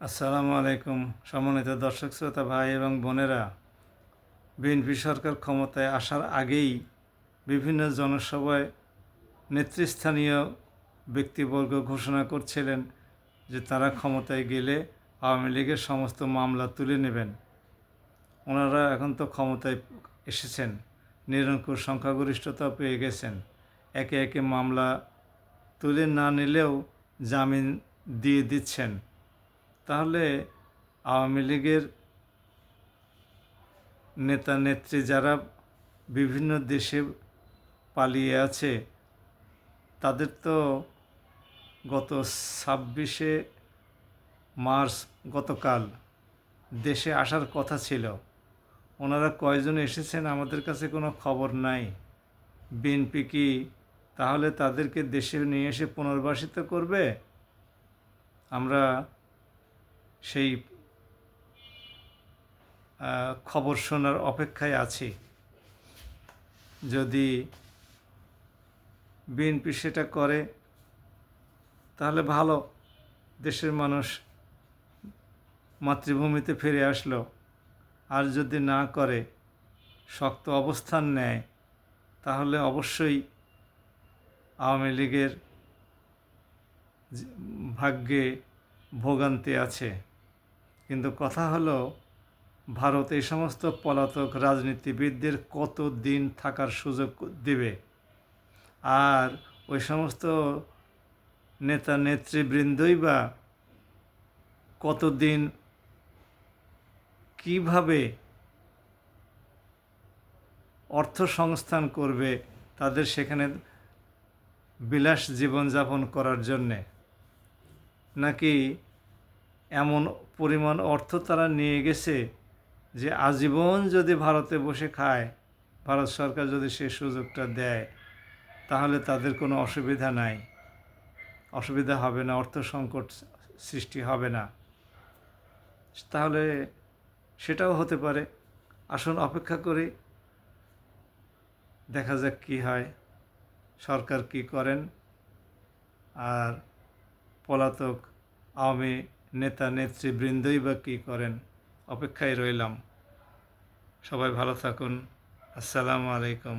আসসালামু আলাইকুম। সম্মানিত দর্শক শ্রোতা ভাই এবং বোনেরা, বিএনপি সরকার ক্ষমতায় আসার আগেই বিভিন্ন জনসভায় নেতৃস্থানীয় ব্যক্তিবর্গ ঘোষণা করছিলেন যে তারা ক্ষমতায় গেলে আওয়ামী লীগের সমস্ত মামলা তুলে নেবেন। ওনারা এখন তো ক্ষমতায় এসেছেন, নিরঙ্কুশ সংখ্যাগরিষ্ঠতা পেয়ে গেছেন, একে একে মামলা তুলে না নিলেও জামিন দিয়ে দিচ্ছেন। তাহলে আওয়ামী লীগের নেতা নেত্রী যারা বিভিন্ন দেশে পালিয়ে আছে, তাদের তো গত 26শে মার্চ গতকাল দেশে আসার কথা ছিল। ওনারা কয়জন এসেছেন আমাদের কাছে কোনো খবর নাই। বিএনপি কি তাহলে তাদেরকে দেশে নিয়ে এসে পুনর্বাসিত করবে? আমরা সেই খবর শোনার অপেক্ষায় আছি। যদি বিএনপি সেটা করে তাহলে ভালো, দেশের মানুষ মাতৃভূমিতে ফিরে আসলো। আর যদি না করে, শক্ত অবস্থান নেয়, তাহলে অবশ্যই আওয়ামী লীগের ভাগ্যে ভোগান্তি আছে। কিন্তু কথা হলো, ভারত এই সমস্ত পলাতক রাজনীতিবিদদের কত দিন থাকার সুযোগ দেবে? আর ওই সমস্ত নেতা নেতৃবৃন্দই বা কতদিন কিভাবে অর্থ সংস্থান করবে তাদের সেখানে বিলাস জীবনযাপন করার জন্যে? নাকি এমন পরিমাণ অর্থ তারা নিয়ে গেছে যে আজীবন যদি ভারতে বসে খায়, ভারত সরকার যদি সে সুযোগটা দেয়, তাহলে তাদের কোনো অসুবিধা নাই, অসুবিধা হবে না, অর্থ সংকট সৃষ্টি হবে না। তাহলে সেটাও হতে পারে। আসুন অপেক্ষা করি, দেখা যাক কী হয়, সরকার কি করেন, আর পলাতক আওয়ামী নেতা নেতৃবৃন্দই বা কী করেন। অপেক্ষায় রইলাম। সবাই ভালো থাকুন। আসসালামু আলাইকুম।